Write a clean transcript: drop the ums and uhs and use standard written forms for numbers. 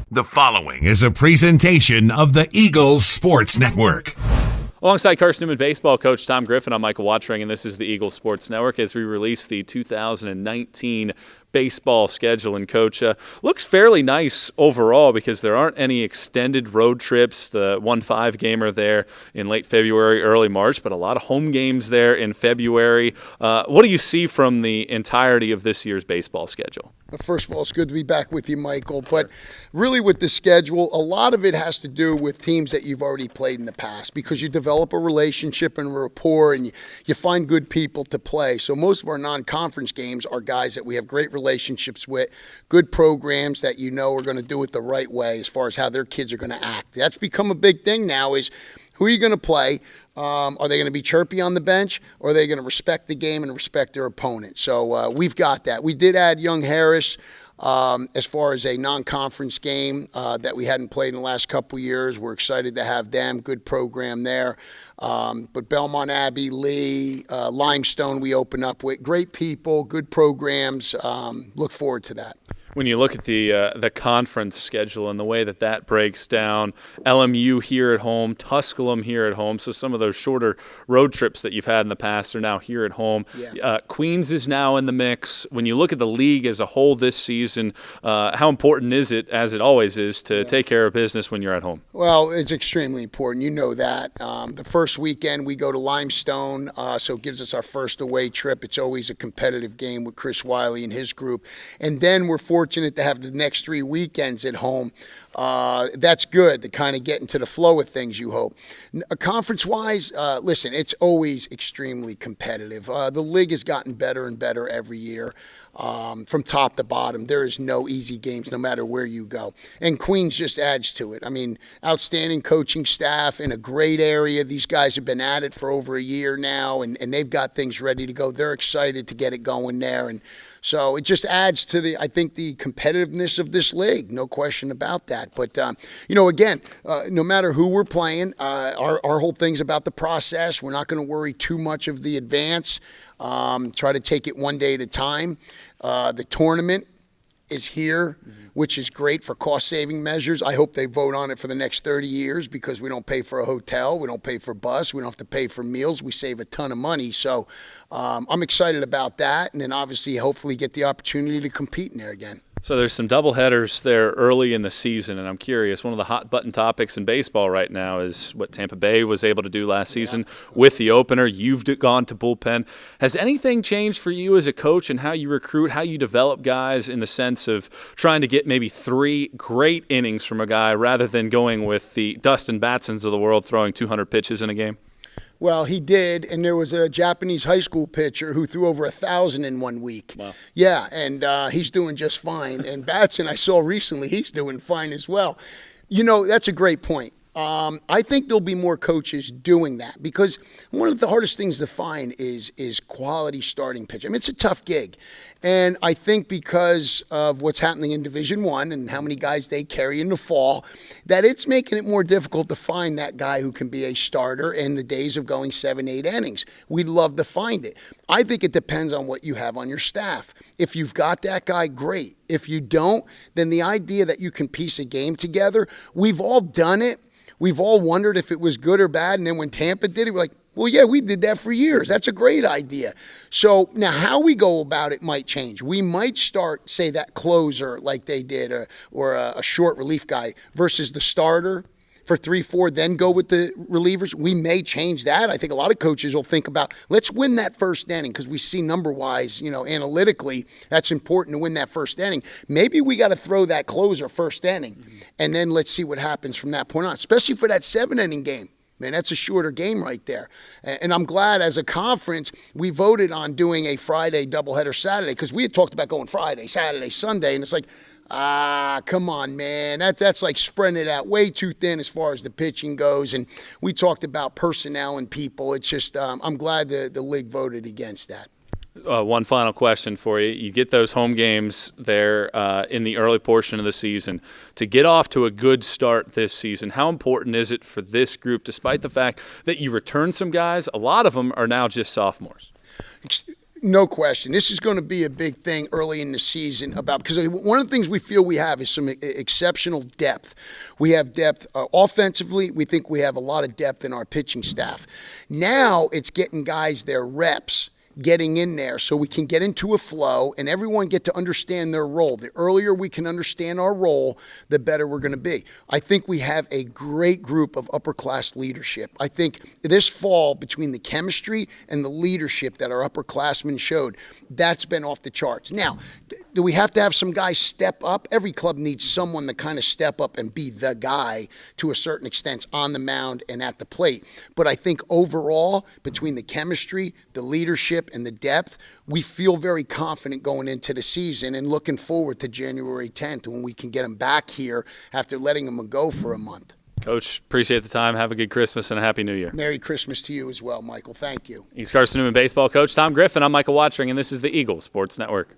The following is a presentation of the Eagles Sports Network. Alongside Carson-Newman baseball coach Tom Griffin, I'm Michael Watchering, and this is the Eagles Sports Network as we release the 2019 baseball schedule. And Coach, looks fairly nice overall because there aren't any extended road trips. The 1-5 gamer there in late February, early March, but a lot of home games there in February. What do you see from the entirety of this year's baseball schedule? First of all, it's good to be back with you, Michael. But really with the schedule, a lot of it has to do with teams that you've already played in the past because you develop a relationship and a rapport and you find good people to play. So most of our non-conference games are guys that we have great relationships with, good programs that you know are going to do it the right way as far as how their kids are going to act. That's become a big thing now is who are you going to play? Are they going to be chirpy on the bench, or are they going to respect the game and respect their opponent? So we've got that. We did add Young Harris as far as a non-conference game that we hadn't played in the last couple years. We're excited to have them. Good program there. But Belmont Abbey, Lee, Limestone we open up with. Great people, good programs. Look forward to that. When you look at the conference schedule and the way that breaks down, LMU here at home, Tusculum here at home, so some of those shorter road trips that you've had in the past are now here at home. Yeah. Queens is now in the mix. When you look at the league as a whole this season, how important is it, as it always is, to take care of business when you're at home? Well, it's extremely important. You know that. The first weekend we go to Limestone, so it gives us our first away trip. It's always a competitive game with Chris Wiley and his group. And then we're fortunate to have the next 3 weekends at home. That's good to kind of get into the flow of things, you hope. Conference-wise, listen, it's always extremely competitive. The league has gotten better and better every year. From top to bottom, there is no easy games no matter where you go. And Queens just adds to it. I mean, outstanding coaching staff in a great area. These guys have been at it for over a year now, and they've got things ready to go. They're excited to get it going there. And so it just adds to I think the competitiveness of this league, no question about that. But, again, no matter who we're playing, our whole thing's about the process. We're not going to worry too much of the advance. Try to take it one day at a time. The tournament is here, which is great for cost-saving measures. I hope they vote on it for the next 30 years because we don't pay for a hotel, we don't pay for bus, we don't have to pay for meals. We save a ton of money. So I'm excited about that, and then obviously hopefully get the opportunity to compete in there again. So there's some doubleheaders there early in the season, and I'm curious, one of the hot-button topics in baseball right now is what Tampa Bay was able to do last season with the opener. You've gone to bullpen. Has anything changed for you as a coach and how you recruit, how you develop guys in the sense of trying to get maybe 3 great innings from a guy rather than going with the Dustin Batsons of the world throwing 200 pitches in a game? Well, he did, and there was a Japanese high school pitcher who threw over 1,000 in 1 week. Wow. Yeah, and he's doing just fine. And Batson, I saw recently, he's doing fine as well. That's a great point. I think there'll be more coaches doing that because one of the hardest things to find is quality starting pitch. I mean, it's a tough gig. And I think because of what's happening in Division I and how many guys they carry in the fall, that it's making it more difficult to find that guy who can be a starter in the days of going 7-8 innings. We'd love to find it. I think it depends on what you have on your staff. If you've got that guy, great. If you don't, then the idea that you can piece a game together, we've all done it. We've all wondered if it was good or bad, and then when Tampa did it, we're like, well, yeah, we did that for years. That's a great idea. So now how we go about it might change. We might start, say, that closer like they did or a short relief guy versus the starter for 3-4, then go with the relievers. We may change that. I think a lot of coaches will think about, let's win that first inning because we see number-wise, analytically, that's important to win that first inning. Maybe we got to throw that closer first inning, and then let's see what happens from that point on, especially for that 7-inning game. Man, that's a shorter game right there. And I'm glad as a conference we voted on doing a Friday doubleheader Saturday because we had talked about going Friday, Saturday, Sunday, and it's like, come on, man. That's like spreading it out way too thin as far as the pitching goes. And we talked about personnel and people. It's just I'm glad the league voted against that. One final question for you. You get those home games there in the early portion of the season. To get off to a good start this season, how important is it for this group, despite the fact that you return some guys? A lot of them are now just sophomores. No question. This is going to be a big thing early in the season because one of the things we feel we have is some exceptional depth. We have depth offensively. We think we have a lot of depth in our pitching staff. Now it's getting guys their reps, getting in there so we can get into a flow and everyone get to understand their role. The earlier we can understand our role, the better we're going to be. I think we have a great group of upper-class leadership. I think this fall, between the chemistry and the leadership that our upperclassmen showed, that's been off the charts. Now, do we have to have some guys step up? Every club needs someone to kind of step up and be the guy to a certain extent on the mound and at the plate. But I think overall, between the chemistry, the leadership, and the depth, we feel very confident going into the season and looking forward to January 10th when we can get them back here after letting them go for a month. Coach, appreciate the time. Have a good Christmas and a Happy New Year. Merry Christmas to you as well, Michael. Thank you. He's Carson-Newman baseball coach Tom Griffin. I'm Michael Watchering, and this is the Eagle Sports Network.